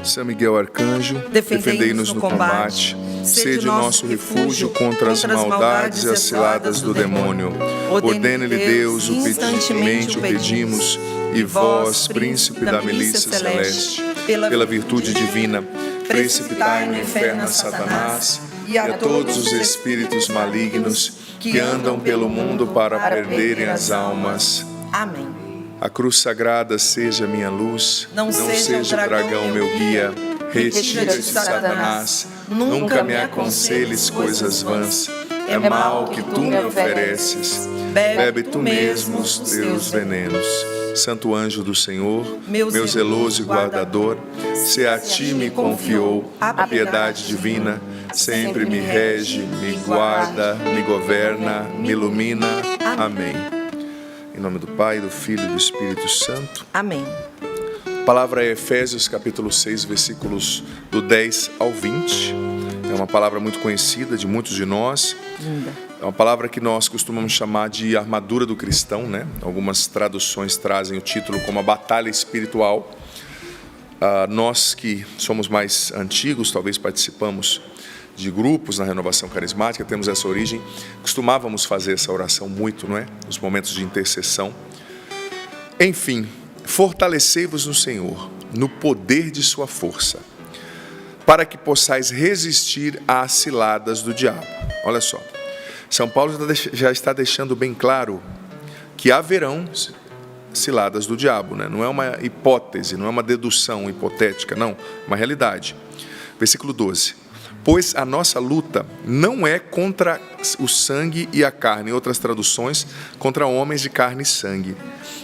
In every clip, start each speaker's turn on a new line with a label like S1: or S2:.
S1: São Miguel Arcanjo, defendei-nos no combate. Sede nosso refúgio contra as maldades e as ciladas do demônio. Ordene-lhe Deus, o instantemente o pedimos, e vós, príncipe da milícia celeste, pela virtude divina, precipitai no inferno a Satanás e a todos os espíritos malignos que andam pelo mundo para perderem as almas.
S2: Amém.
S1: A cruz sagrada seja minha luz, não seja o dragão meu guia. Retira-te, Satanás, nunca me aconselhes coisas vãs. É mal que tu me ofereces, bebe tu mesmo os teus venenos. Santo anjo do Senhor, meu zeloso e guardador, se a ti me confiou a piedade divina, sempre me rege, me guarda, me governa, me ilumina. Amém. Em nome do Pai, do Filho e do Espírito Santo.
S2: Amém.
S1: A palavra é Efésios capítulo 6, versículos do 10 ao 20. É uma palavra muito conhecida de muitos de nós.
S2: Linda.
S1: É uma palavra que nós costumamos chamar de armadura do cristão, né? Algumas traduções trazem o título como a batalha espiritual. Nós que somos mais antigos, talvez participamos de grupos na renovação carismática, temos essa origem, costumávamos fazer essa oração muito, não é? Nos momentos de intercessão. Enfim, fortalecei-vos no Senhor, no poder de sua força, para que possais resistir às ciladas do diabo. Olha só, São Paulo já está deixando bem claro que haverão ciladas do diabo, né? Não é uma hipótese, não é uma dedução hipotética, não, uma realidade. Versículo 12. Pois a nossa luta não é contra o sangue e a carne, em outras traduções, contra homens de carne e sangue,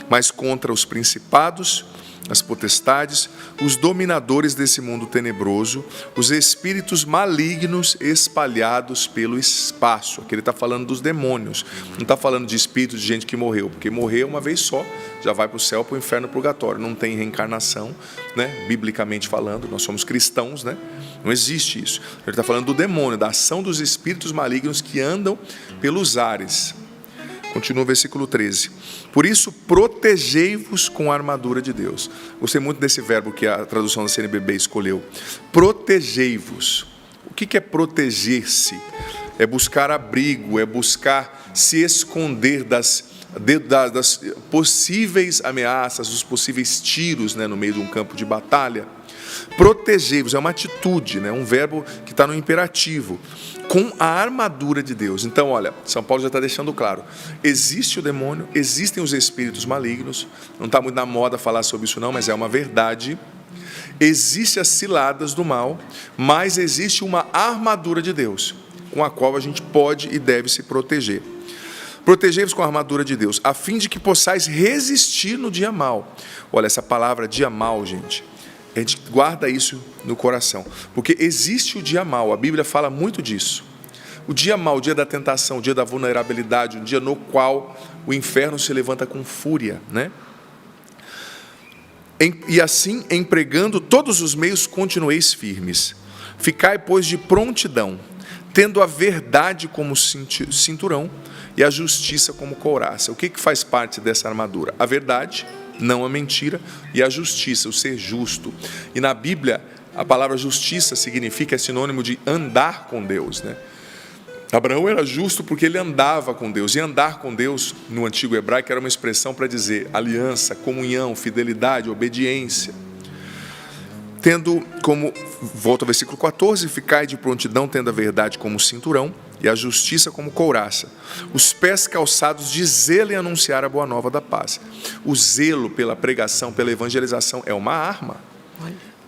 S1: mas contra os principados, as potestades, os dominadores desse mundo tenebroso, os espíritos malignos espalhados pelo espaço. Aqui ele está falando dos demônios, não está falando de espíritos de gente que morreu, porque morrer uma vez só, já vai para o céu, para o inferno, para o purgatório, não tem reencarnação, né? Biblicamente falando, nós somos cristãos, né? Não existe isso. Ele está falando do demônio, da ação dos espíritos malignos que andam pelos ares. Continua o versículo 13. Por isso, protegei-vos com a armadura de Deus. Gostei muito desse verbo que a tradução da CNBB escolheu. Protegei-vos. O que é proteger-se? É buscar abrigo, é buscar se esconder das possíveis ameaças, dos possíveis tiros, né, no meio de um campo de batalha. Protegei-vos é uma atitude, né, um verbo que está no imperativo, com a armadura de Deus. Então, olha, São Paulo já está deixando claro, existe o demônio, existem os espíritos malignos, não está muito na moda falar sobre isso não, mas é uma verdade. Existem as ciladas do mal, mas existe uma armadura de Deus, com a qual a gente pode e deve se proteger. Protegei-vos com a armadura de Deus, a fim de que possais resistir no dia mau. Olha, essa palavra dia mau, gente, a gente guarda isso no coração, porque existe o dia mau, a Bíblia fala muito disso. O dia mau, o dia da tentação, o dia da vulnerabilidade, um dia no qual o inferno se levanta com fúria, né? E assim, empregando todos os meios, continueis firmes. Ficai, pois, de prontidão, tendo a verdade como cinturão e a justiça como couraça. O que faz parte dessa armadura? A verdade, não a mentira, e a justiça, o ser justo. E na Bíblia, a palavra justiça significa, é sinônimo de andar com Deus, né? Abraão era justo porque ele andava com Deus, e andar com Deus, no antigo hebraico, era uma expressão para dizer aliança, comunhão, fidelidade, obediência. Tendo como, volta ao versículo 14, ficai de prontidão, tendo a verdade como cinturão, e a justiça como couraça, os pés calçados de zelo em anunciar a boa nova da paz. O zelo pela pregação, pela evangelização é uma arma,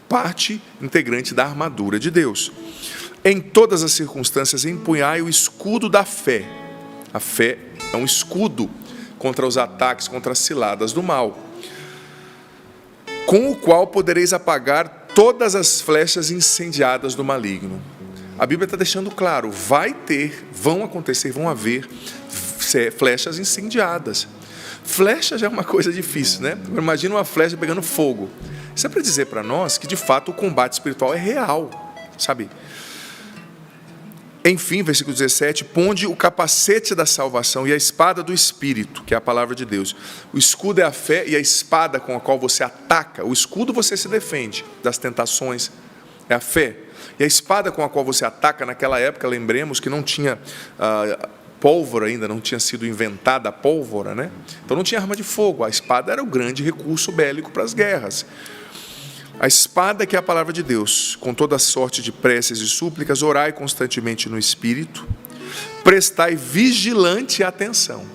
S1: parte integrante da armadura de Deus. Em todas as circunstâncias empunhai o escudo da fé. A fé é um escudo contra os ataques, contra as ciladas do mal, com o qual podereis apagar todas as flechas incendiadas do maligno. A Bíblia está deixando claro, vão haver flechas incendiadas. Flecha já é uma coisa difícil, né? Imagina uma flecha pegando fogo. Isso é para dizer para nós que, de fato, o combate espiritual é real, sabe? Enfim, versículo 17, ponde o capacete da salvação e a espada do Espírito, que é a palavra de Deus. O escudo é a fé e a espada com a qual você ataca. O escudo você se defende das tentações, é a fé. E a espada com a qual você ataca, naquela época, lembremos que não tinha pólvora ainda, não tinha sido inventada a pólvora, né? Então não tinha arma de fogo, a espada era o grande recurso bélico para as guerras. A espada, que é a palavra de Deus, com toda sorte de preces e súplicas, orai constantemente no Espírito, prestai vigilante atenção.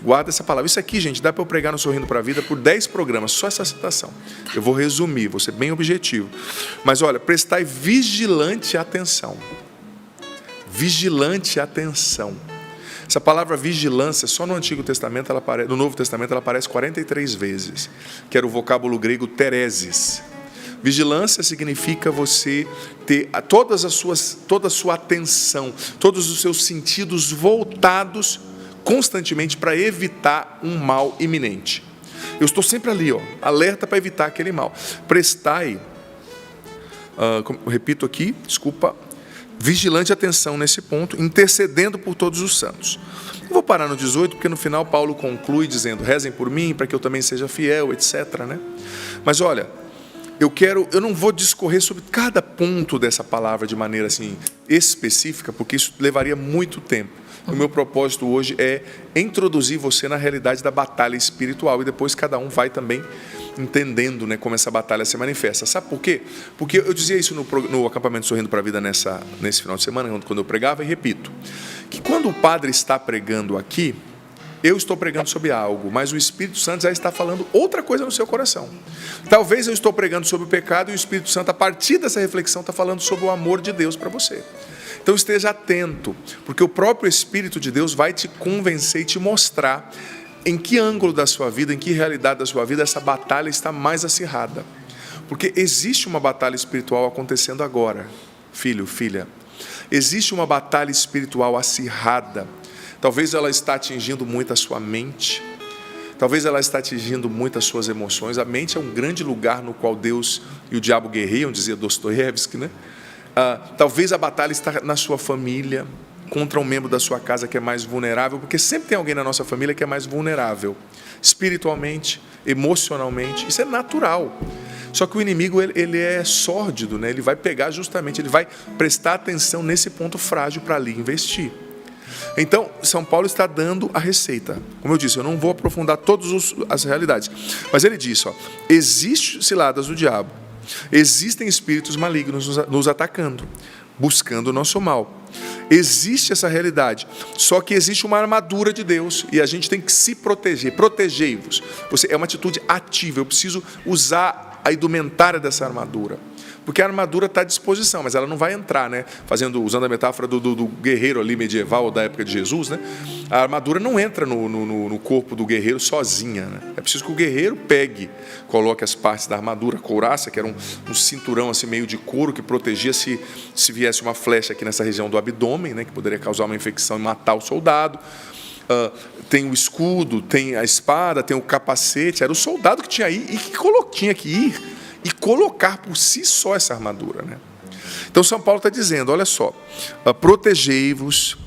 S1: Guarda essa palavra. Isso aqui, gente, dá para eu pregar no Sorrindo para a Vida por 10 programas, só essa citação. Eu vou resumir, vou ser bem objetivo. Mas olha, prestai vigilante atenção. Vigilante atenção. Essa palavra vigilância, só no Antigo Testamento, no Novo Testamento, ela aparece 43 vezes, que era o vocábulo grego teresis. Vigilância significa você ter toda a sua atenção, todos os seus sentidos voltados constantemente para evitar um mal iminente. Eu estou sempre ali, alerta para evitar aquele mal. Prestai, repito aqui, vigilante atenção nesse ponto, intercedendo por todos os santos. Eu vou parar no 18, porque no final Paulo conclui dizendo, rezem por mim, para que eu também seja fiel, etc. né? Mas olha, eu não vou discorrer sobre cada ponto dessa palavra de maneira assim, específica, porque isso levaria muito tempo. O meu propósito hoje é introduzir você na realidade da batalha espiritual, e depois cada um vai também entendendo, né, como essa batalha se manifesta. Sabe por quê? Porque eu dizia isso no acampamento Sorrindo para a Vida nesse final de semana, quando eu pregava, e repito, que quando o padre está pregando aqui, eu estou pregando sobre algo, mas o Espírito Santo já está falando outra coisa no seu coração. Talvez eu estou pregando sobre o pecado e o Espírito Santo, a partir dessa reflexão, está falando sobre o amor de Deus para você. Então esteja atento, porque o próprio Espírito de Deus vai te convencer e te mostrar em que ângulo da sua vida, em que realidade da sua vida essa batalha está mais acirrada. Porque existe uma batalha espiritual acontecendo agora, filho, filha. Existe uma batalha espiritual acirrada. Talvez ela está atingindo muito a sua mente. Talvez ela está atingindo muito as suas emoções. A mente é um grande lugar no qual Deus e o diabo guerreiam, dizia Dostoiévski, né? Talvez a batalha está na sua família, contra um membro da sua casa que é mais vulnerável, porque sempre tem alguém na nossa família que é mais vulnerável, espiritualmente, emocionalmente, isso é natural. Só que o inimigo, ele é sórdido, né? Ele vai pegar justamente, ele vai prestar atenção nesse ponto frágil para ali investir. Então, São Paulo está dando a receita. Como eu disse, eu não vou aprofundar todas as realidades, mas ele diz, existe ciladas do diabo, existem espíritos malignos nos atacando, buscando o nosso mal. Existe essa realidade, só que existe uma armadura de Deus e a gente tem que se proteger. Protegei-vos. É uma atitude ativa. Eu preciso usar a indumentária dessa armadura, porque a armadura está à disposição, mas ela não vai entrar, né? Usando a metáfora do guerreiro ali medieval da época de Jesus, né? A armadura não entra no corpo do guerreiro sozinha, né? É preciso que o guerreiro coloque as partes da armadura, couraça, que era um cinturão assim meio de couro que protegia se viesse uma flecha aqui nessa região do abdômen, né? Que poderia causar uma infecção e matar o soldado. Tem o escudo, tem a espada, tem o capacete. Era o soldado que tinha que ir e colocar por si só essa armadura, né? Então São Paulo está dizendo, olha só, protegei-vos,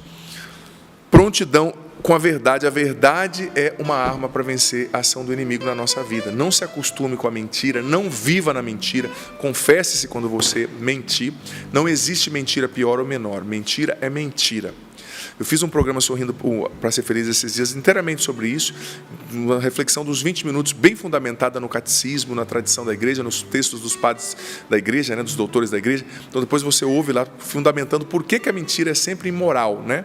S1: prontidão com a verdade. A verdade é uma arma para vencer a ação do inimigo na nossa vida. Não se acostume com a mentira, não viva na mentira, confesse-se quando você mentir. Não existe mentira pior ou menor, mentira é mentira. Eu fiz um programa Sorrindo para Ser Feliz esses dias inteiramente sobre isso, uma reflexão dos 20 minutos bem fundamentada no catecismo, na tradição da igreja, nos textos dos padres da igreja, né, dos doutores da igreja. Então depois você ouve lá fundamentando por que a mentira é sempre imoral, né?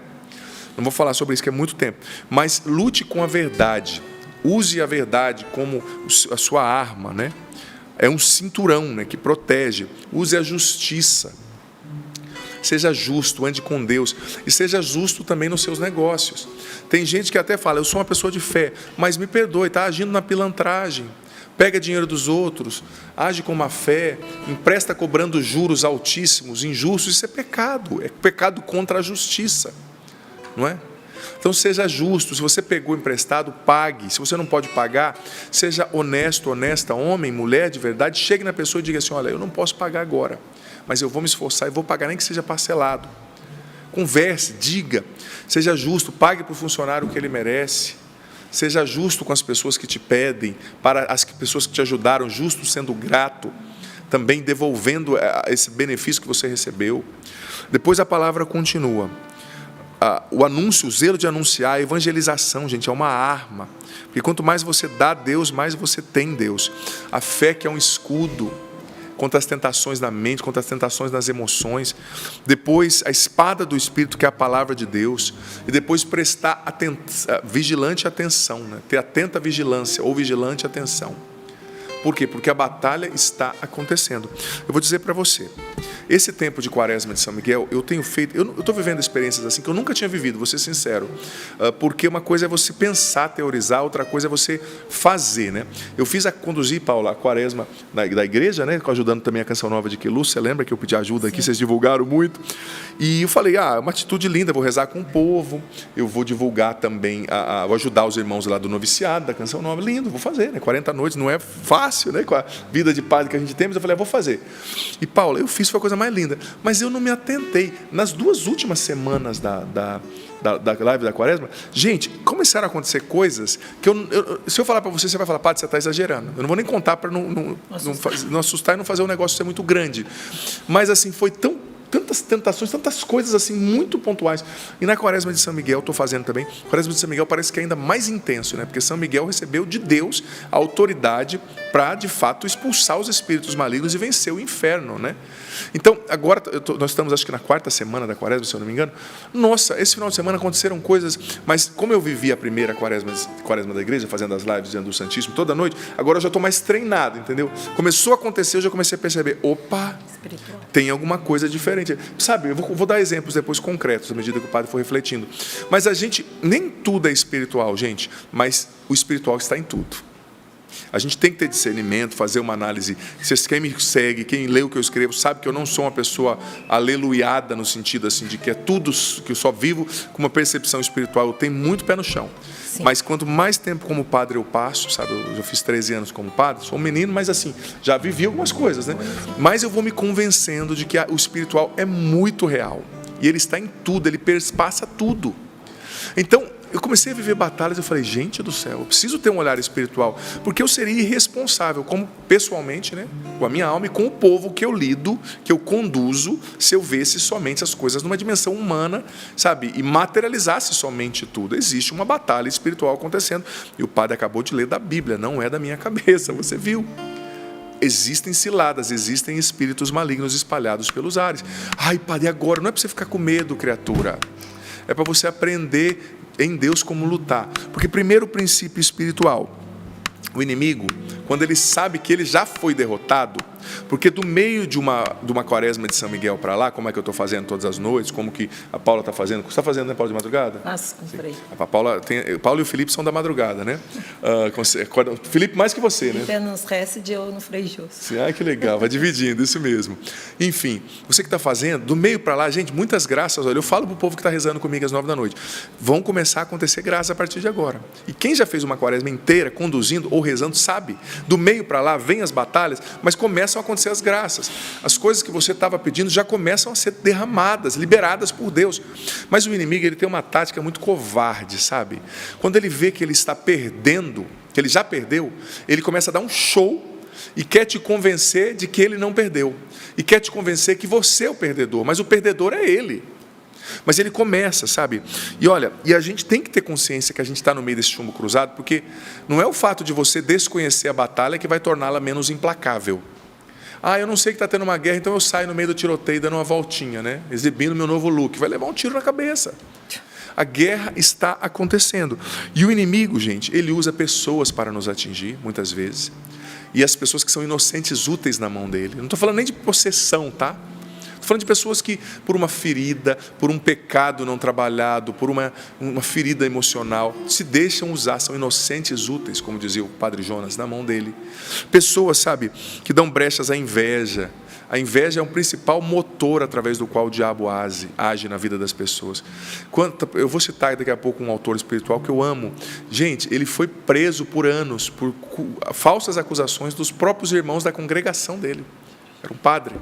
S1: Não vou falar sobre isso que é muito tempo, mas lute com a verdade, use a verdade como a sua arma, né? É um cinturão, né, que protege. Use a justiça. Seja justo, ande com Deus e seja justo também nos seus negócios. Tem gente que até fala, eu sou uma pessoa de fé, mas me perdoe, está agindo na pilantragem, pega dinheiro dos outros, age com má fé, empresta cobrando juros altíssimos, injustos. Isso é pecado contra a justiça, não é? Então seja justo, se você pegou emprestado, pague. Se você não pode pagar, seja honesto, honesta, homem, mulher de verdade, chegue na pessoa e diga assim, olha, eu não posso pagar agora, mas eu vou me esforçar e vou pagar, nem que seja parcelado. converse, diga, seja justo, pague para o funcionário o que ele merece, seja justo com as pessoas que te pedem, para as pessoas que te ajudaram, justo sendo grato, também devolvendo esse benefício que você recebeu. Depois a palavra continua. O anúncio, o zelo de anunciar, a evangelização, gente, é uma arma. Porque quanto mais você dá a Deus, mais você tem Deus. A fé que é um escudo contra as tentações da mente, contra as tentações das emoções. Depois, a espada do Espírito, que é a palavra de Deus. E depois prestar vigilante atenção, né? Ter atenta vigilância ou vigilante atenção. Por quê? Porque a batalha está acontecendo. Eu vou dizer para você, esse tempo de Quaresma de São Miguel, eu tenho feito, eu estou vivendo experiências assim que eu nunca tinha vivido, vou ser sincero, porque uma coisa é você pensar, teorizar, outra coisa é você fazer, né? Eu conduzir, Paula, a Quaresma da igreja, né? Ajudando também a Canção Nova de Queluz, você lembra que eu pedi ajuda aqui, vocês divulgaram muito, e eu falei, uma atitude linda, vou rezar com o povo, eu vou divulgar também, vou ajudar os irmãos lá do noviciado, da Canção Nova, lindo, vou fazer, né? 40 noites, não é fácil, né? Com a vida de padre que a gente tem, mas eu falei, vou fazer. E Paula, eu fiz, foi a coisa mais linda, mas eu não me atentei. Nas 2 últimas semanas da live da Quaresma, gente, começaram a acontecer coisas que se eu falar para você, você vai falar, padre, você está exagerando. Eu não vou nem contar para não assustar e não fazer o negócio ser muito grande. Mas assim, foi tantas tentações, tantas coisas assim muito pontuais. E na Quaresma de São Miguel, estou fazendo também, Quaresma de São Miguel parece que é ainda mais intenso, né? Porque São Miguel recebeu de Deus a autoridade para, de fato, expulsar os espíritos malignos e vencer o inferno, né? Então, agora, nós estamos, acho que na 4ª semana da Quaresma, se eu não me engano. Nossa, esse final de semana aconteceram coisas, mas como eu vivi a primeira Quaresma da igreja, fazendo as lives diante do Santíssimo toda noite, agora eu já estou mais treinado, entendeu? Começou a acontecer, eu já comecei a perceber, opa, tem alguma coisa diferente. Sabe, eu vou dar exemplos depois concretos, à medida que o padre for refletindo. Mas nem tudo é espiritual, gente, mas o espiritual está em tudo. A gente tem que ter discernimento, fazer uma análise. Quem me segue, quem lê o que eu escrevo, sabe que eu não sou uma pessoa aleluiada no sentido assim de que é tudo, que eu só vivo com uma percepção espiritual. Eu tenho muito pé no chão. Sim. Mas quanto mais tempo como padre eu passo, sabe, eu já fiz 13 anos como padre, sou um menino, mas assim, já vivi algumas coisas, né? Mas eu vou me convencendo de que o espiritual é muito real. E ele está em tudo, ele perpassa tudo. Então, eu comecei a viver batalhas, eu falei, gente do céu, eu preciso ter um olhar espiritual, porque eu seria irresponsável, como pessoalmente, né, com a minha alma e com o povo que eu lido, que eu conduzo, se eu visse somente as coisas numa dimensão humana, sabe, e materializasse somente tudo. Existe uma batalha espiritual acontecendo, e o padre acabou de ler da Bíblia, não é da minha cabeça, você viu. Existem ciladas, existem espíritos malignos espalhados pelos ares. Ai, padre, agora não é para você ficar com medo, criatura, é para você aprender em Deus como lutar. Porque primeiro o princípio espiritual, o inimigo, quando ele sabe que ele já foi derrotado, porque do meio de uma Quaresma de São Miguel para lá, como é que eu estou fazendo todas as noites, como que a Paula está fazendo, você está fazendo, né, Paula, de madrugada?
S2: Faço, comprei.
S1: A Paula e o Felipe são da madrugada, né? Felipe mais que você, né?
S2: Felipe é nos Récide e eu no Frei Jô.
S1: Que legal, vai dividindo, isso mesmo. Enfim, você que está fazendo, do meio para lá, gente, muitas graças, olha, eu falo para o povo que está rezando comigo às 9 da noite, vão começar a acontecer graças a partir de agora. E quem já fez uma Quaresma inteira, conduzindo ou rezando, sabe, do meio para lá vem as batalhas, mas começam a acontecer as graças. As coisas que você estava pedindo já começam a ser derramadas, liberadas por Deus. Mas o inimigo, ele tem uma tática muito covarde, sabe? Quando ele vê que ele está perdendo, que ele já perdeu, ele começa a dar um show e quer te convencer de que ele não perdeu. E quer te convencer que você é o perdedor, mas o perdedor é ele. Mas ele começa, sabe? E olha, e a gente tem que ter consciência que a gente está no meio desse chumbo cruzado, porque não é o fato de você desconhecer a batalha que vai torná-la menos implacável. Eu não sei que está tendo uma guerra, então eu saio no meio do tiroteio dando uma voltinha, né? Exibindo meu novo look. Vai levar um tiro na cabeça. A guerra está acontecendo. E o inimigo, gente, ele usa pessoas para nos atingir, muitas vezes. E as pessoas que são inocentes, úteis na mão dele. Não estou falando nem de possessão, tá? Estou falando de pessoas que, por uma ferida, por um pecado não trabalhado, por uma ferida emocional, se deixam usar, são inocentes, úteis, como dizia o padre Jonas, na mão dele. Pessoas, sabe, que dão brechas à inveja. A inveja é um principal motor através do qual o diabo age na vida das pessoas. Eu vou citar daqui a pouco um autor espiritual que eu amo. Gente, ele foi preso por anos por falsas acusações dos próprios irmãos da congregação dele. Era um padre,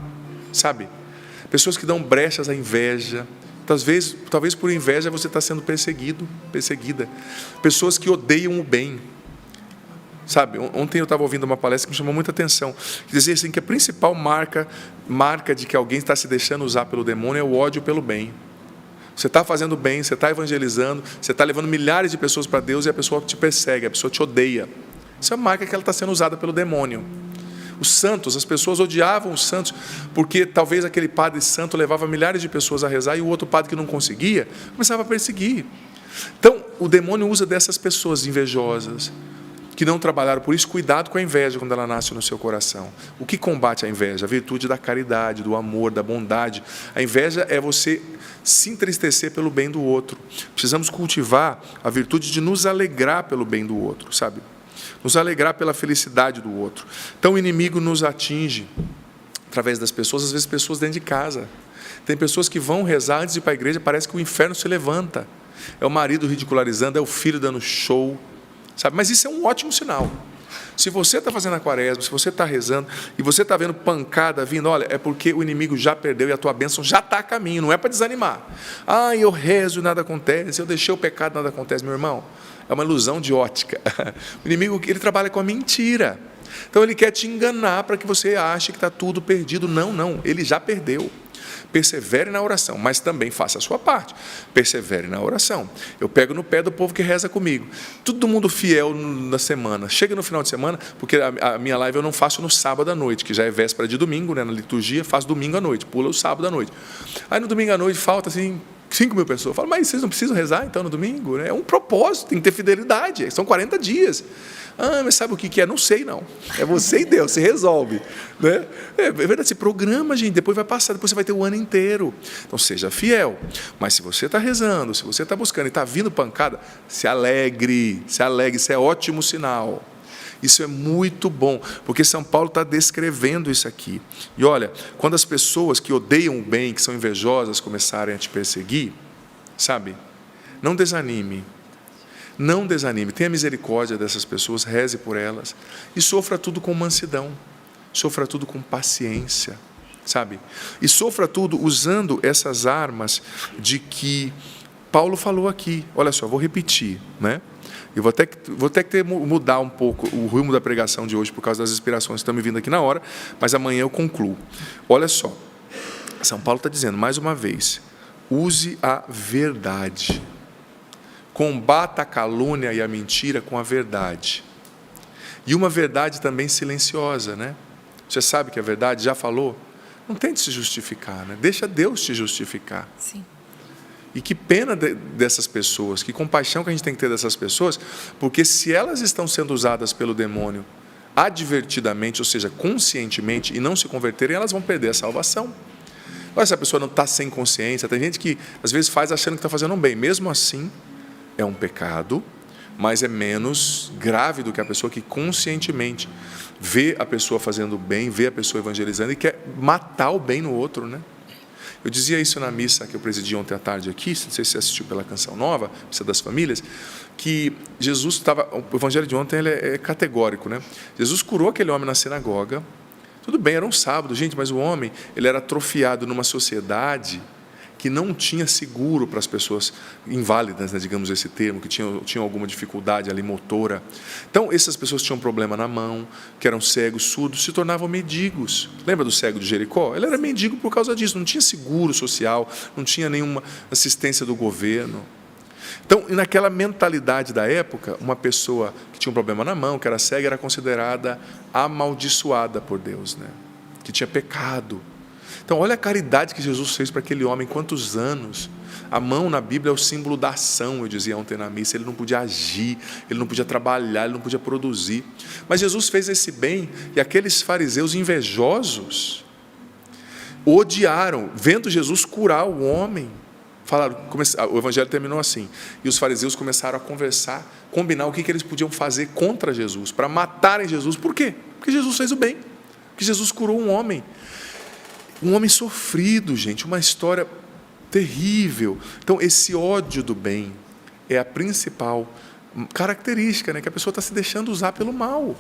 S1: sabe? Pessoas que dão brechas à inveja, Talvez por inveja você está sendo perseguida. Pessoas que odeiam o bem. Sabe, ontem eu estava ouvindo uma palestra que me chamou muita atenção, que dizia assim, que a principal marca de que alguém está se deixando usar pelo demônio é o ódio pelo bem. Você está fazendo bem, você está evangelizando, você está levando milhares de pessoas para Deus e a pessoa te persegue, a pessoa te odeia. Isso é a marca que ela está sendo usada pelo demônio. Os santos, as pessoas odiavam os santos, porque talvez aquele padre santo levava milhares de pessoas a rezar e o outro padre que não conseguia, começava a perseguir. Então, o demônio usa dessas pessoas invejosas, que não trabalharam por isso. Cuidado com a inveja quando ela nasce no seu coração. O que combate a inveja? A virtude da caridade, do amor, da bondade. A inveja é você se entristecer pelo bem do outro. Precisamos cultivar a virtude de nos alegrar pelo bem do outro, sabe? Nos alegrar pela felicidade do outro. Então o inimigo nos atinge através das pessoas, às vezes pessoas dentro de casa. Tem pessoas que vão rezar antes de ir para a igreja, parece que o inferno se levanta. É o marido ridicularizando, é o filho dando show. Sabe? Mas isso é um ótimo sinal. Se você está fazendo a quaresma, se você está rezando e você está vendo pancada vindo, olha, é porque o inimigo já perdeu e a tua bênção já está a caminho, não é para desanimar. Eu rezo e nada acontece, eu deixei o pecado e nada acontece. Meu irmão, é uma ilusão de ótica. O inimigo, ele trabalha com a mentira. Então ele quer te enganar para que você ache que está tudo perdido. Não, ele já perdeu. Persevere na oração, mas também faça a sua parte. Persevere na oração. Eu pego no pé do povo que reza comigo. Todo mundo fiel na semana. Chega no final de semana, porque a minha live eu não faço no sábado à noite, que já é véspera de domingo, né? Na liturgia, faço domingo à noite, pula o sábado à noite. Aí no domingo à noite falta assim 5.000 pessoas. Eu falo, mas vocês não precisam rezar então no domingo? Né? É um propósito, tem que ter fidelidade. São 40 dias. Mas sabe o que é? Não sei, não. É você e Deus, você resolve. Né? É verdade, você programa, gente, depois vai passar, depois você vai ter o ano inteiro. Então, seja fiel. Mas se você está rezando, se você está buscando e está vindo pancada, se alegre, isso é ótimo sinal. Isso é muito bom, porque São Paulo está descrevendo isso aqui. E olha, quando as pessoas que odeiam o bem, que são invejosas, começarem a te perseguir, sabe? Não desanime. Não desanime, tenha misericórdia dessas pessoas, reze por elas e sofra tudo com mansidão, sofra tudo com paciência, sabe? E sofra tudo usando essas armas de que Paulo falou aqui. Olha só, vou repetir, né? Eu vou ter que mudar um pouco o rumo da pregação de hoje por causa das inspirações que estão me vindo aqui na hora, mas amanhã eu concluo. Olha só, São Paulo está dizendo, mais uma vez, use a verdade. Combata a calúnia e a mentira com a verdade. E uma verdade também silenciosa, né? Você sabe que a verdade já falou? Não tente se justificar, né? Deixa Deus te justificar.
S2: Sim.
S1: E que pena dessas pessoas, que compaixão que a gente tem que ter dessas pessoas, porque se elas estão sendo usadas pelo demônio advertidamente, ou seja, conscientemente, e não se converterem, elas vão perder a salvação. Olha, se a pessoa não está sem consciência, tem gente que às vezes faz achando que está fazendo um bem, mesmo assim, é um pecado, mas é menos grave do que a pessoa que conscientemente vê a pessoa fazendo bem, vê a pessoa evangelizando e quer matar o bem no outro, né? Eu dizia isso na missa que eu presidi ontem à tarde aqui, não sei se você assistiu pela Canção Nova, Missa das Famílias, que Jesus estava, o evangelho de ontem ele é categórico, né? Jesus curou aquele homem na sinagoga, tudo bem, era um sábado, gente, mas o homem, ele era atrofiado numa sociedade que não tinha seguro para as pessoas inválidas, né, digamos esse termo, que tinham alguma dificuldade ali motora. Então, essas pessoas tinham problema na mão, que eram cegos, surdos, se tornavam mendigos. Lembra do cego de Jericó? Ele era mendigo por causa disso, não tinha seguro social, não tinha nenhuma assistência do governo. Então, naquela mentalidade da época, uma pessoa que tinha um problema na mão, que era cega, era considerada amaldiçoada por Deus, né? Que tinha pecado. Então, olha a caridade que Jesus fez para aquele homem, quantos anos. A mão na Bíblia é o símbolo da ação, eu dizia ontem na missa. Ele não podia agir, ele não podia trabalhar, ele não podia produzir. Mas Jesus fez esse bem e aqueles fariseus invejosos odiaram, vendo Jesus curar o homem. Falaram, o evangelho terminou assim, e os fariseus começaram a conversar, combinar o que eles podiam fazer contra Jesus, para matarem Jesus. Por quê? Porque Jesus fez o bem, porque Jesus curou um homem sofrido, gente, uma história terrível. Então, esse ódio do bem é a principal característica, né, que a pessoa está se deixando usar pelo mal.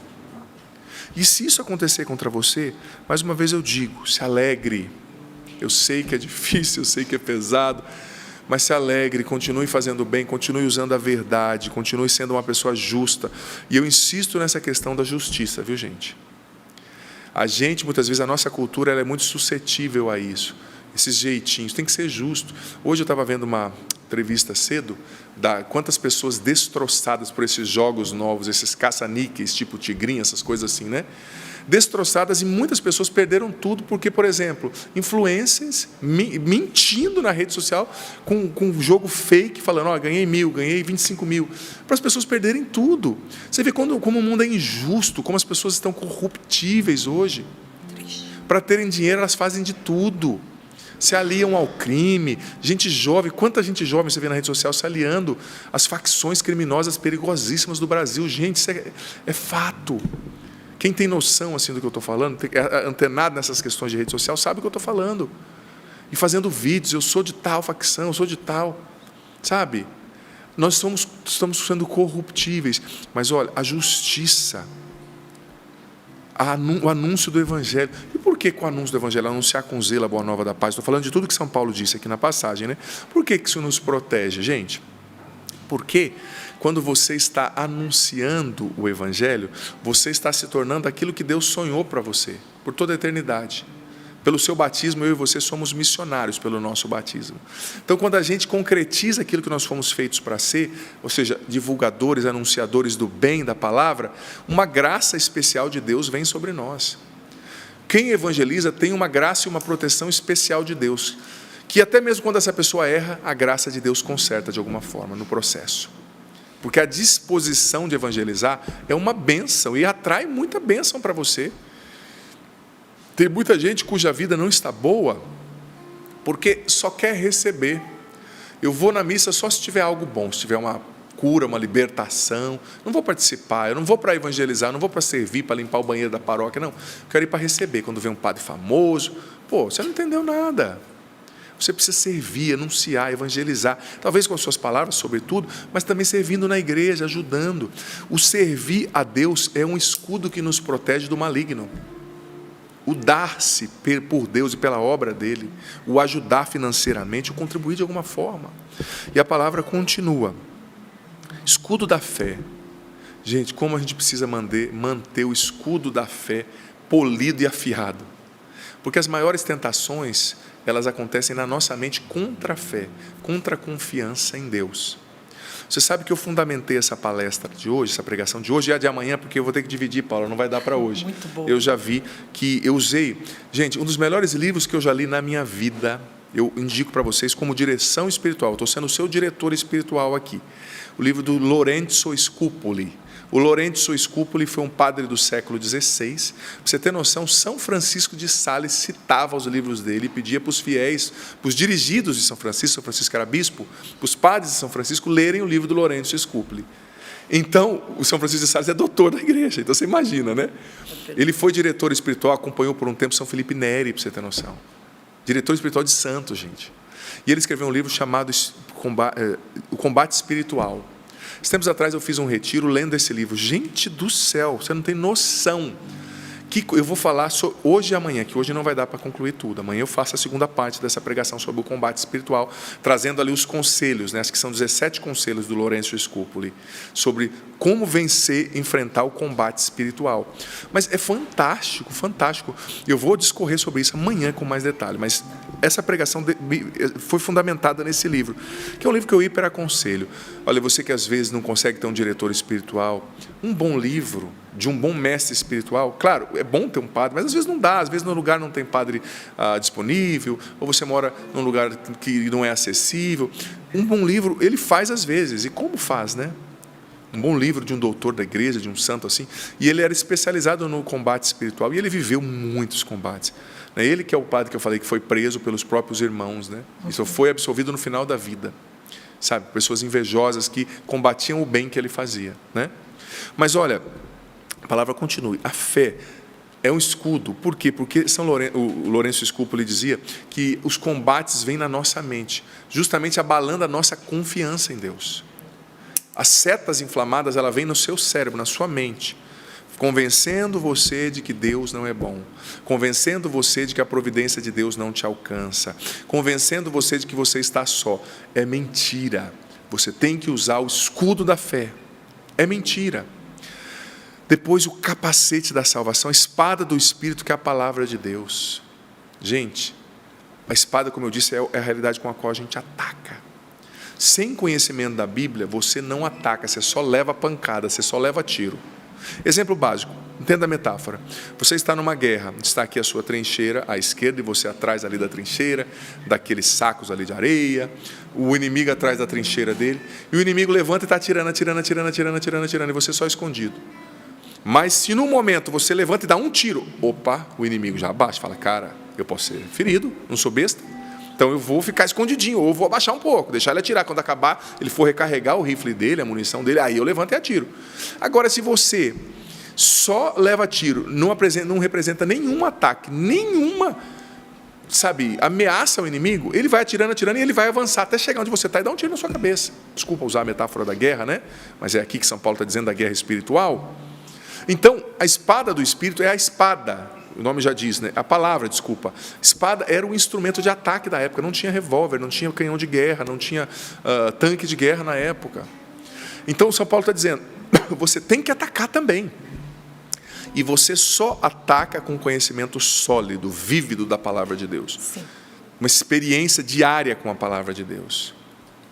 S1: E se isso acontecer contra você, mais uma vez eu digo, se alegre. Eu sei que é difícil, eu sei que é pesado, Mas se alegre, continue fazendo bem, continue usando a verdade, continue sendo uma pessoa justa. E eu insisto nessa questão da justiça, viu, gente? A gente, muitas vezes, a nossa cultura ela é muito suscetível a isso. Esses jeitinhos, tem que ser justo. Hoje eu estava vendo uma entrevista cedo, quantas pessoas destroçadas por esses jogos novos, esses caça-níqueis, tipo tigrinho, essas coisas assim, né? Destroçadas, e muitas pessoas perderam tudo porque, por exemplo, influencers mentindo na rede social com um jogo fake, falando, ganhei 1.000, ganhei 25 mil, para as pessoas perderem tudo. Você vê como o mundo é injusto, como as pessoas estão corruptíveis hoje. Para terem dinheiro, elas fazem de tudo. Se aliam ao crime, gente jovem, quanta gente jovem você vê na rede social se aliando às facções criminosas perigosíssimas do Brasil. Gente, isso é fato. Quem tem noção assim, do que eu estou falando, antenado nessas questões de rede social, sabe o que eu estou falando. E fazendo vídeos, eu sou de tal facção, eu sou de tal. Sabe? Nós estamos sendo corruptíveis. Mas olha, a justiça, o anúncio do Evangelho. E por que o anúncio do Evangelho? Anunciar com zelo a boa nova da paz. Estou falando de tudo que São Paulo disse aqui na passagem, né? Por que isso nos protege, gente? Porque quando você está anunciando o Evangelho, você está se tornando aquilo que Deus sonhou para você, por toda a eternidade. Pelo seu batismo, eu e você somos missionários pelo nosso batismo. Então, quando a gente concretiza aquilo que nós fomos feitos para ser, ou seja, divulgadores, anunciadores do bem, da palavra, uma graça especial de Deus vem sobre nós. Quem evangeliza tem uma graça e uma proteção especial de Deus, que até mesmo quando essa pessoa erra, a graça de Deus conserta de alguma forma no processo. Porque a disposição de evangelizar é uma bênção e atrai muita bênção para você. Tem muita gente cuja vida não está boa porque só quer receber. Eu vou na missa só se tiver algo bom, se tiver uma cura, uma libertação. Não vou participar, eu não vou para evangelizar, não vou para servir, para limpar o banheiro da paróquia, não. Eu quero ir para receber. Quando vem um padre famoso, você não entendeu nada. Você precisa servir, anunciar, evangelizar, talvez com as suas palavras, sobretudo, mas também servindo na igreja, ajudando. O servir a Deus é um escudo que nos protege do maligno. O dar-se por Deus e pela obra dele, o ajudar financeiramente, o contribuir de alguma forma. E a palavra continua. Escudo da fé. Gente, como a gente precisa manter o escudo da fé polido e afiado. Porque as maiores tentações, elas acontecem na nossa mente contra a fé, contra a confiança em Deus. Você sabe que eu fundamentei essa palestra de hoje, essa pregação de hoje e a de amanhã, porque eu vou ter que dividir, Paulo, não vai dar para hoje.
S2: Muito bom.
S1: Eu já vi que eu usei, gente, um dos melhores livros que eu já li na minha vida, eu indico para vocês como direção espiritual, estou sendo o seu diretor espiritual aqui, o livro do Lorenzo Scupoli. O Lorenzo Scupoli foi um padre do século XVI. Para você ter noção, São Francisco de Sales citava os livros dele e pedia para os fiéis, para os dirigidos de São Francisco era bispo, para os padres de São Francisco lerem o livro do Lorenzo Scupoli. Então, o São Francisco de Sales é doutor da igreja, então você imagina, né? Ele foi diretor espiritual, acompanhou por um tempo São Felipe Neri, para você ter noção. Diretor espiritual de Santos, gente. E ele escreveu um livro chamado O Combate Espiritual. Tempos atrás eu fiz um retiro lendo esse livro. Gente do céu, você não tem noção. Que eu vou falar hoje e amanhã, que hoje não vai dar para concluir tudo. Amanhã eu faço a segunda parte dessa pregação sobre o combate espiritual, trazendo ali os conselhos, né, que são 17 conselhos do Lorenzo Scupoli, sobre como vencer, enfrentar o combate espiritual. Mas é fantástico, fantástico. Eu vou discorrer sobre isso amanhã com mais detalhe, mas essa pregação foi fundamentada nesse livro, que é um livro que eu hiper aconselho. Olha, você que às vezes não consegue ter um diretor espiritual, um bom livro de um bom mestre espiritual, claro, é bom ter um padre, mas às vezes não dá, às vezes no lugar não tem padre disponível, ou você mora num lugar que não é acessível. Um bom livro, ele faz às vezes, e como faz, né? Um bom livro de um doutor da igreja, de um santo assim, e ele era especializado no combate espiritual, e ele viveu muitos combates. Ele que é o padre que eu falei que foi preso pelos próprios irmãos, né? Isso foi absolvido no final da vida, sabe? Pessoas invejosas que combatiam o bem que ele fazia, né? Mas olha, a palavra continua. A fé é um escudo. Por quê? Porque o Lorenzo Scupoli dizia que os combates vêm na nossa mente, justamente abalando a nossa confiança em Deus. As setas inflamadas, ela vem no seu cérebro, na sua mente, convencendo você de que Deus não é bom, convencendo você de que a providência de Deus não te alcança, convencendo você de que você está só. É mentira. Você tem que usar o escudo da fé. É mentira. Depois o capacete da salvação, a espada do Espírito, que é a palavra de Deus. Gente, a espada, como eu disse, é a realidade com a qual a gente ataca. Sem conhecimento da Bíblia, você não ataca, você só leva pancada, você só leva tiro. Exemplo básico, entenda a metáfora. Você está numa guerra, está aqui a sua trincheira à esquerda e você atrás ali da trincheira, daqueles sacos ali de areia, o inimigo atrás da trincheira dele, e o inimigo levanta e está atirando, e você só escondido. Mas se no momento você levanta e dá um tiro, opa, o inimigo já abaixa, fala, cara, eu posso ser ferido, não sou besta, então eu vou ficar escondidinho, ou vou abaixar um pouco, deixar ele atirar. Quando acabar, ele for recarregar o rifle dele, a munição dele, aí eu levanto e atiro. Agora, se você só leva tiro, não representa nenhum ataque, nenhuma, ameaça ao inimigo, ele vai atirando, e ele vai avançar até chegar onde você está e dar um tiro na sua cabeça. Desculpa usar a metáfora da guerra, né? Mas é aqui que São Paulo está dizendo da guerra espiritual. Então, a espada do Espírito é a espada. O nome já diz, né? A palavra, desculpa. Espada era um instrumento de ataque da época. Não tinha revólver, não tinha canhão de guerra, não tinha tanque de guerra na época. Então, São Paulo está dizendo, você tem que atacar também. E você só ataca com conhecimento sólido, vívido da palavra de Deus.
S2: Sim.
S1: Uma experiência diária com a palavra de Deus.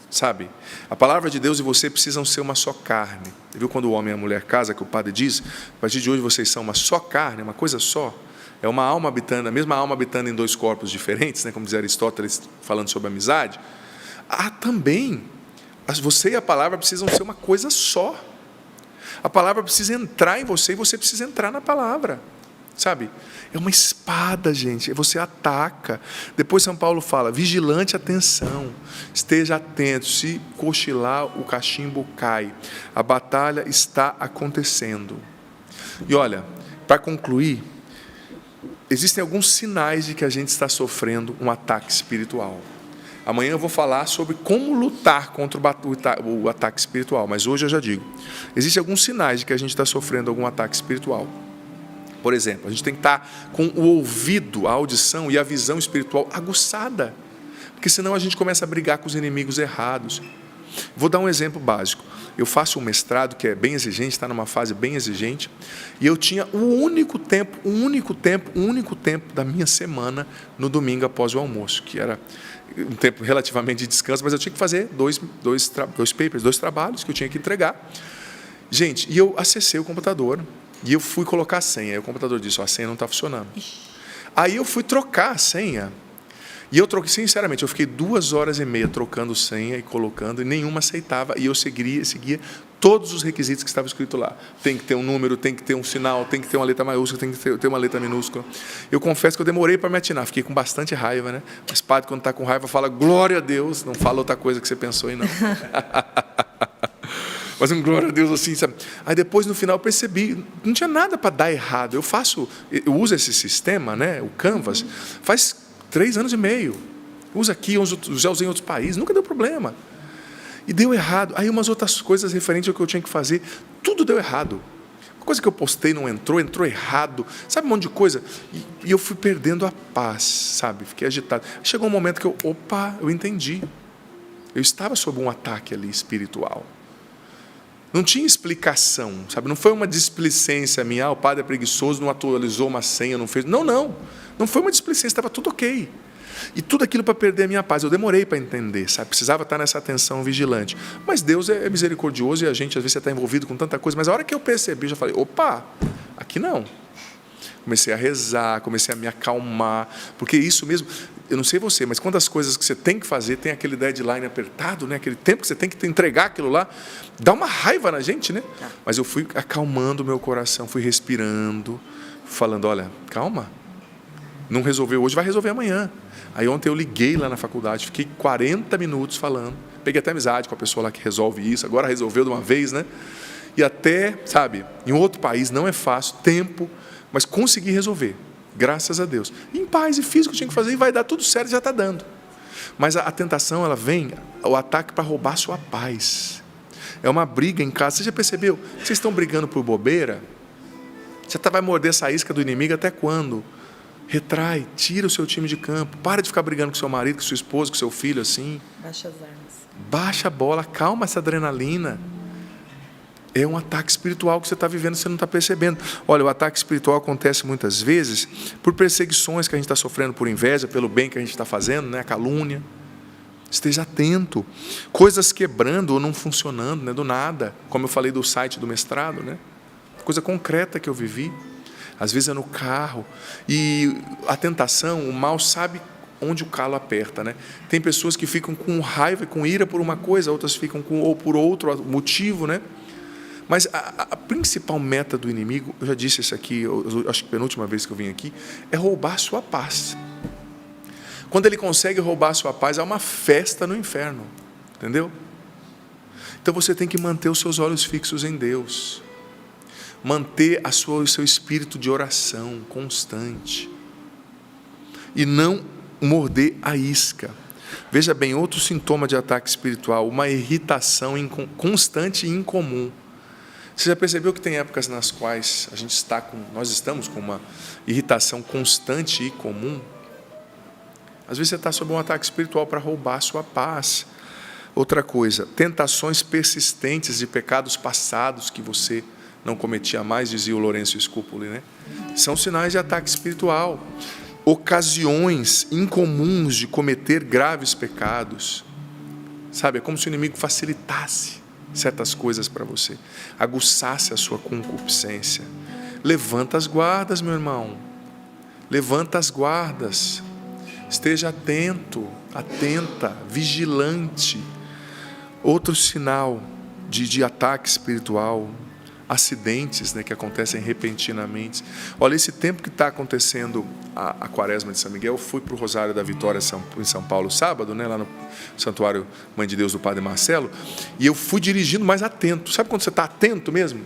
S1: Sabe? A palavra de Deus e você precisam ser uma só carne. Você viu quando o homem e a mulher casam, que o padre diz, a partir de hoje vocês são uma só carne, uma coisa só. É uma alma habitando, a mesma alma habitando em dois corpos diferentes, né? Como diz Aristóteles, falando sobre amizade. Também, você e a palavra precisam ser uma coisa só. A palavra precisa entrar em você e você precisa entrar na palavra. Sabe? É uma espada, gente. Você ataca. Depois São Paulo fala, vigilante, atenção. Esteja atento. Se cochilar, o cachimbo cai. A batalha está acontecendo. E olha, para concluir, existem alguns sinais de que a gente está sofrendo um ataque espiritual. Amanhã eu vou falar sobre como lutar contra o ataque espiritual, mas hoje eu já digo. Existem alguns sinais de que a gente está sofrendo algum ataque espiritual. Por exemplo, a gente tem que estar com o ouvido, a audição e a visão espiritual aguçada, porque senão a gente começa a brigar com os inimigos errados. Vou dar um exemplo básico. Eu faço um mestrado que é bem exigente, está numa fase bem exigente, e eu tinha o único tempo da minha semana no domingo após o almoço, que era um tempo relativamente de descanso, mas eu tinha que fazer dois papers, 2 trabalhos que eu tinha que entregar. Gente, e eu acessei o computador e eu fui colocar a senha. Aí o computador disse, a senha não está funcionando. Aí eu fui trocar a senha. E eu troquei, sinceramente, eu fiquei 2h30 trocando senha e colocando, e nenhuma aceitava, e eu seguia todos os requisitos que estavam escritos lá. Tem que ter um número, tem que ter um sinal, tem que ter uma letra maiúscula, tem que ter uma letra minúscula. Eu confesso que eu demorei para me atinar, fiquei com bastante raiva, né? Mas padre, quando está com raiva, fala, glória a Deus, não fala outra coisa que você pensou aí, não. Mas um glória a Deus assim, sabe? Aí depois, no final, eu percebi, não tinha nada para dar errado. Eu uso esse sistema, né? O Canvas, faz 3 anos e meio. Usa aqui, já usei em outros países, nunca deu problema. E deu errado. Aí umas outras coisas referentes ao que eu tinha que fazer, tudo deu errado. Uma coisa que eu postei não entrou errado. Sabe, um monte de coisa? E eu fui perdendo a paz, sabe? Fiquei agitado. Chegou um momento que eu entendi. Eu estava sob um ataque ali espiritual. Não tinha explicação, sabe? Não foi uma displicência minha, o padre é preguiçoso, não atualizou uma senha, não fez. Não foi uma displicência, estava tudo ok. E tudo aquilo para perder a minha paz. Eu demorei para entender, sabe? Precisava estar nessa atenção vigilante. Mas Deus é misericordioso e a gente, às vezes, está envolvido com tanta coisa. Mas a hora que eu percebi, eu já falei, aqui não. Comecei a rezar, comecei a me acalmar, porque isso mesmo, eu não sei você, mas quando as coisas que você tem que fazer, tem aquele deadline apertado, né? Aquele tempo que você tem que entregar aquilo lá, dá uma raiva na gente, né? Mas eu fui acalmando o meu coração, fui respirando, falando, olha, calma, não resolveu hoje, vai resolver amanhã. Aí ontem eu liguei lá na faculdade, fiquei 40 minutos falando, peguei até amizade com a pessoa lá que resolve isso, agora resolveu de uma vez, né? E até, sabe, em outro país não é fácil, tempo, mas consegui resolver, graças a Deus. Em paz e fiz o que eu tinha que fazer e vai dar tudo certo, já está dando. Mas a tentação, ela vem, o ataque para roubar a sua paz. É uma briga em casa. Você já percebeu? Vocês estão brigando por bobeira? Você vai morder essa isca do inimigo até quando? Retrai, tira o seu time de campo. Para de ficar brigando com seu marido, com sua esposa, com seu filho assim.
S2: Baixa as armas.
S1: Baixa a bola, calma essa adrenalina. É um ataque espiritual que você está vivendo e você não está percebendo. Olha, o ataque espiritual acontece muitas vezes por perseguições que a gente está sofrendo por inveja, pelo bem que a gente está fazendo, né? A calúnia. Esteja atento. Coisas quebrando ou não funcionando, né? Do nada. Como eu falei do site do mestrado, né? Coisa concreta que eu vivi. Às vezes é no carro. E a tentação, o mal sabe onde o calo aperta, né? Tem pessoas que ficam com raiva e com ira por uma coisa, outras ficam ou por outro motivo, né? Mas a principal meta do inimigo, eu já disse isso aqui, eu acho que a penúltima vez que eu vim aqui, é roubar a sua paz. Quando ele consegue roubar a sua paz, há uma festa no inferno, entendeu? Então você tem que manter os seus olhos fixos em Deus, manter o seu espírito de oração constante e não morder a isca. Veja bem, outro sintoma de ataque espiritual, uma irritação constante e incomum. Você já percebeu que tem épocas nas quais nós estamos com uma irritação constante e comum? Às vezes você está sob um ataque espiritual para roubar a sua paz. Outra coisa, tentações persistentes de pecados passados que você não cometia mais, dizia o Lourenço Scupoli, né? São sinais de ataque espiritual. Ocasiões incomuns de cometer graves pecados. Sabe, é como se o inimigo facilitasse certas coisas para você, aguçasse a sua concupiscência. Levanta as guardas, meu irmão. Levanta as guardas. Esteja atento, atenta, vigilante. Outro sinal de ataque espiritual, acidentes, né, que acontecem repentinamente. Olha, esse tempo que está acontecendo a quaresma de São Miguel, eu fui para o Rosário da Vitória em São Paulo sábado, né, lá no Santuário Mãe de Deus do Padre Marcelo, e eu fui dirigindo mais atento. Sabe quando você está atento mesmo?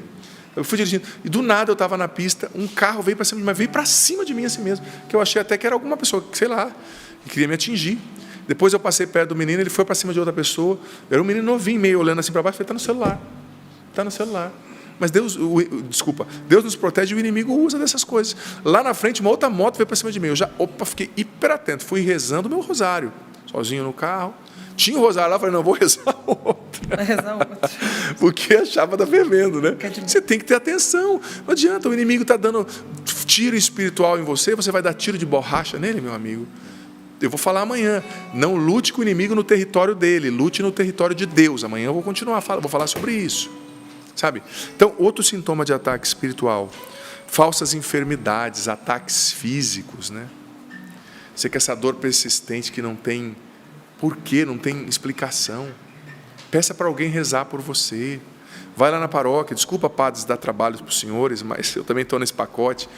S1: Eu fui dirigindo, e do nada eu estava na pista, um carro veio para cima de mim, mas veio para cima de mim assim mesmo, que eu achei até que era alguma pessoa, sei lá, que queria me atingir. Depois eu passei perto do menino, ele foi para cima de outra pessoa, era um menino novinho, meio olhando assim para baixo, falei, está no celular, está no celular. Mas Deus nos protege e o inimigo usa dessas coisas. Lá na frente, uma outra moto veio para cima de mim. Eu já, fiquei hiper atento. Fui rezando o meu rosário, sozinho no carro. Tinha o rosário lá, falei, não, vou rezar outro.
S2: Vai rezar outro.
S1: Porque a chapa está fervendo, né? Você tem que ter atenção. Não adianta, o inimigo está dando tiro espiritual em você, você vai dar tiro de borracha nele, meu amigo. Eu vou falar amanhã. Não lute com o inimigo no território dele, lute no território de Deus. Amanhã eu vou continuar, vou falar sobre isso. Sabe? Então, outro sintoma de ataque espiritual, falsas enfermidades, ataques físicos, né? Você quer essa dor persistente que não tem porquê, não tem explicação. Peça para alguém rezar por você. Vai lá na paróquia, desculpa, padres, dar trabalho para os senhores, mas eu também estou nesse pacote.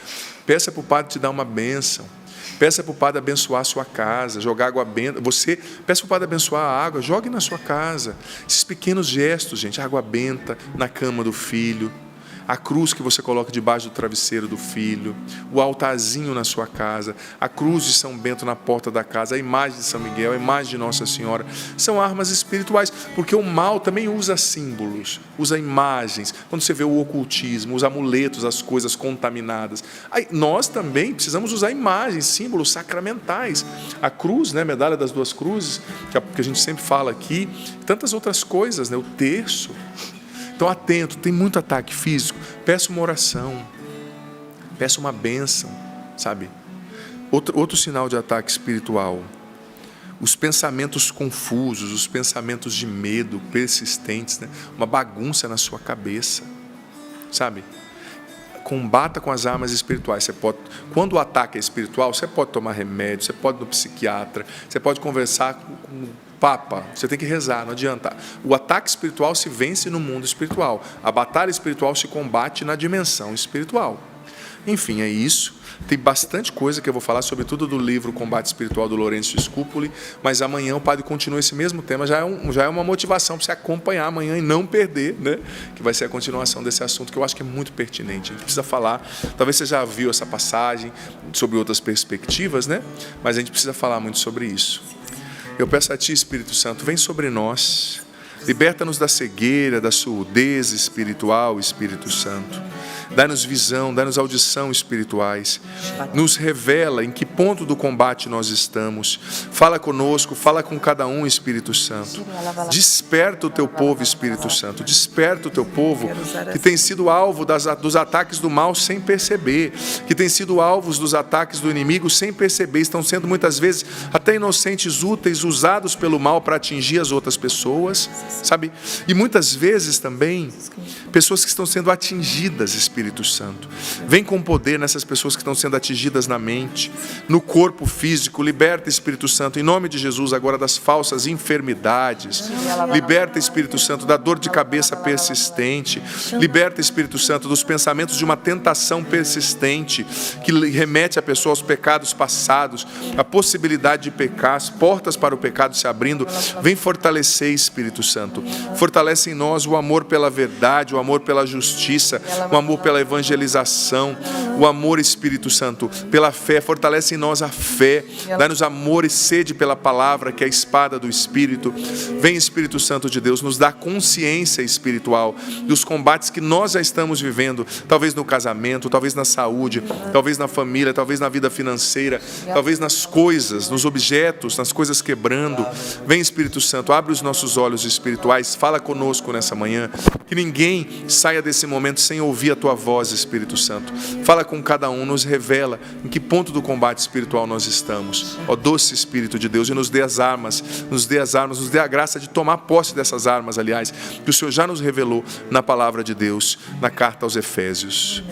S1: Peça para o padre te dar uma bênção. Peça para o padre abençoar a sua casa, jogar água benta. Peça para o padre abençoar a água, jogue na sua casa. Esses pequenos gestos, gente, água benta na cama do filho, a cruz que você coloca debaixo do travesseiro do filho, o altarzinho na sua casa, a cruz de São Bento na porta da casa, a imagem de São Miguel, a imagem de Nossa Senhora, são armas espirituais, porque o mal também usa símbolos, usa imagens. Quando você vê o ocultismo, os amuletos, as coisas contaminadas, aí nós também precisamos usar imagens, símbolos sacramentais. A cruz, né, a medalha das duas cruzes, que a gente sempre fala aqui, tantas outras coisas, né, o terço. Então, atento, tem muito ataque físico, peça uma oração, peça uma bênção, sabe? Outro sinal de ataque espiritual, os pensamentos confusos, os pensamentos de medo persistentes, né? Uma bagunça na sua cabeça, sabe? Combata com as armas espirituais. Quando o ataque é espiritual, você pode tomar remédio, você pode ir no psiquiatra, você pode conversar com Papa, você tem que rezar, não adianta. O ataque espiritual se vence no mundo espiritual. A batalha espiritual se combate na dimensão espiritual. Enfim, é isso. Tem bastante coisa que eu vou falar, sobretudo do livro Combate Espiritual do Lourenço Scupoli, mas amanhã o padre continua esse mesmo tema, já é uma motivação para você acompanhar amanhã e não perder, né? Que vai ser a continuação desse assunto, que eu acho que é muito pertinente. A gente precisa falar, talvez você já viu essa passagem sobre outras perspectivas, né? Mas a gente precisa falar muito sobre isso. Eu peço a Ti, Espírito Santo, vem sobre nós, liberta-nos da cegueira, da surdez espiritual, Espírito Santo. Dá-nos visão, dá-nos audição espirituais. Nos revela em que ponto do combate nós estamos. Fala conosco, fala com cada um, Espírito Santo. Desperta o teu povo, Espírito Santo. Desperta o teu povo que tem sido alvo dos ataques do mal sem perceber, que tem sido alvos dos ataques do inimigo sem perceber. Estão sendo muitas vezes até inocentes, úteis, usados pelo mal para atingir as outras pessoas, sabe? E muitas vezes também pessoas que estão sendo atingidas, Espírito Santo. Vem com poder nessas pessoas que estão sendo atingidas na mente, no corpo físico. Liberta, Espírito Santo, em nome de Jesus, agora das falsas enfermidades. Liberta, Espírito Santo, da dor de cabeça persistente. Liberta, Espírito Santo, dos pensamentos de uma tentação persistente que remete a pessoa aos pecados passados, a possibilidade de pecar, as portas para o pecado se abrindo. Vem fortalecer, Espírito Santo. Fortalece em nós o amor pela verdade, o amor pela justiça, o amor pela evangelização, o amor, Espírito Santo, pela fé. Fortalece em nós a fé. Dá-nos amor e sede pela palavra, que é a espada do Espírito. Vem, Espírito Santo de Deus, nos dá consciência espiritual dos combates que nós já estamos vivendo, talvez no casamento, talvez na saúde, talvez na família, talvez na vida financeira, talvez nas coisas, nos objetos, nas coisas quebrando. Vem, Espírito Santo, abre os nossos olhos espirituais, fala conosco nessa manhã, que ninguém saia desse momento sem ouvir a tua voz, Espírito Santo. Fala com cada um, nos revela em que ponto do combate espiritual nós estamos. Ó doce Espírito de Deus, e nos dê as armas, nos dê a graça de tomar posse dessas armas, aliás, que o Senhor já nos revelou na palavra de Deus, na carta aos Efésios.